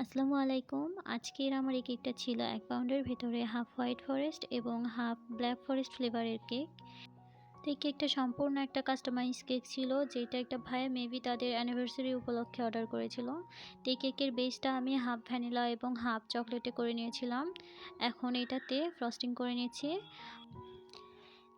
আসসালামু আলাইকুম। আজকের আমার এই কেকটা ছিল ১ পাউন্ডের ভেতরে হাফ হোয়াইট ফরেস্ট এবং হাফ ব্ল্যাক ফরেস্ট ফ্লেভারের কেক। তো এই কেকটা সম্পূর্ণ একটা কাস্টমাইজ কেক ছিল, যেটা একটা ভাইয়া মেবি তাদের অ্যানিভার্সারি উপলক্ষে অর্ডার করেছিল। তো এই কেকের বেসটা আমি হাফ ভ্যানিলা এবং হাফ চকলেটে করে নিয়েছিলাম। এখন এটাতে ফ্রস্টিং করে নিয়েছি।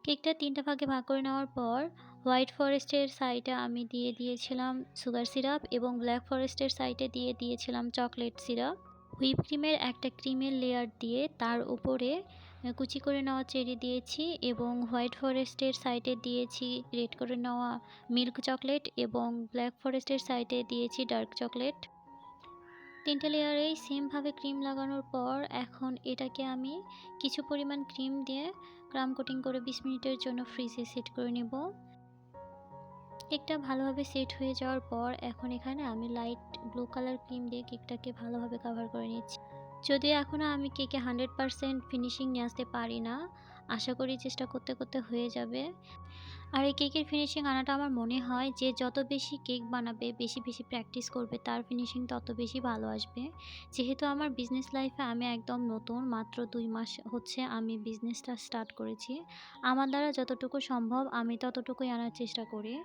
কেকটা ৩ টা ভাগে ভাগ করে নেওয়ার পর হোয়াইট ফরেস্টের সাইডে আমি দিয়ে দিয়েছিলাম সুগার সিরাপ এবং ব্ল্যাক ফরেস্টের সাইডে দিয়ে দিয়েছিলাম চকলেট সিরাপ। হুইপ ক্রিমের একটা ক্রিমের লেয়ার দিয়ে তার উপরে কুচি করে নেওয়া চেরি দিয়েছি এবং হোয়াইট ফরেস্টের সাইডে দিয়েছি রেড করে নেওয়া মিল্ক চকলেট এবং ব্ল্যাক ফরেস্টের সাইডে দিয়েছি ডার্ক চকলেট। ৩ টে লেয়ারেই সেমভাবে ক্রিম লাগানোর পর এখন এটাকে আমি কিছু পরিমাণ ক্রিম দিয়ে ক্রাম কোটিং করে ২০ মিনিটের জন্য ফ্রিজে সেট করে নেব। কেকটা ভালোভাবে সেট হয়ে যাওয়ার পর এখন এখানে আমি লাইট ব্লু কালার ক্রিম দিয়ে কেকটাকে ভালোভাবে কভার করে নিচ্ছি। যদিও এখনও আমি কেকে 100% ফিনিশিং নিয়ে আসতে পারি না, আশা করি চেষ্টা করতে করতে হয়ে যাবে। আর এই কেকের ফিনিশিং আনাটা আমার মনে হয় যে যত বেশি কেক বানাবে, বেশি বেশি প্র্যাকটিস করবে, তার ফিনিশিং তত বেশি ভালো আসবে। যেহেতু আমার বিজনেস লাইফে আমি একদম নতুন, মাত্র ২ মাস হচ্ছে আমি বিজনেসটা স্টার্ট করেছি। আমার দ্বারা যতটুকু সম্ভব আমি ততটুকুই আনার চেষ্টা করি।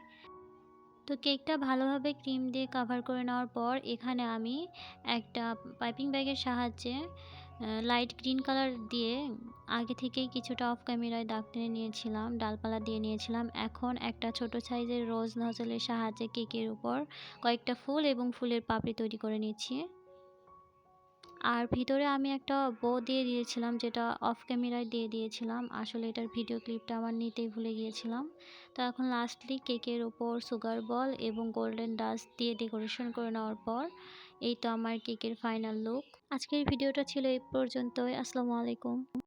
তো কেকটা ভালোভাবে ক্রিম দিয়ে কাভার করে নেওয়ার পর এখানে আমি একটা পাইপিং ব্যাগের সাহায্যে লাইট গ্রিন কালার দিয়ে আগে থেকেই কিছুটা অফ ক্যামেরায় দাগ টেনে নিয়েছিলাম, ডালপালা দিয়ে নিয়েছিলাম। এখন একটা ছোট সাইজের রোজ নজলের সাহায্যে কেকের উপর কয়েকটা ফুল এবং ফুলের পাপড়ি তৈরি করে নিচ্ছি। আর ভিতরে আমি একটা বো দিয়ে দিয়েছিলাম, যেটা অফ ক্যামেরায় দিয়ে দিয়েছিলাম। আসলে এটার ভিডিও ক্লিপটা আমার নিতেই ভুলে গিয়েছিলাম। তো এখন লাস্টলি কেকের ওপর সুগার বল এবং গোল্ডেন ডাস্ট দিয়ে ডেকোরেশন করে নেওয়ার পর এই তো আমার কেকের ফাইনাল লুক। আজকের ভিডিওটা ছিল এই পর্যন্তই। আসসালামু আলাইকুম।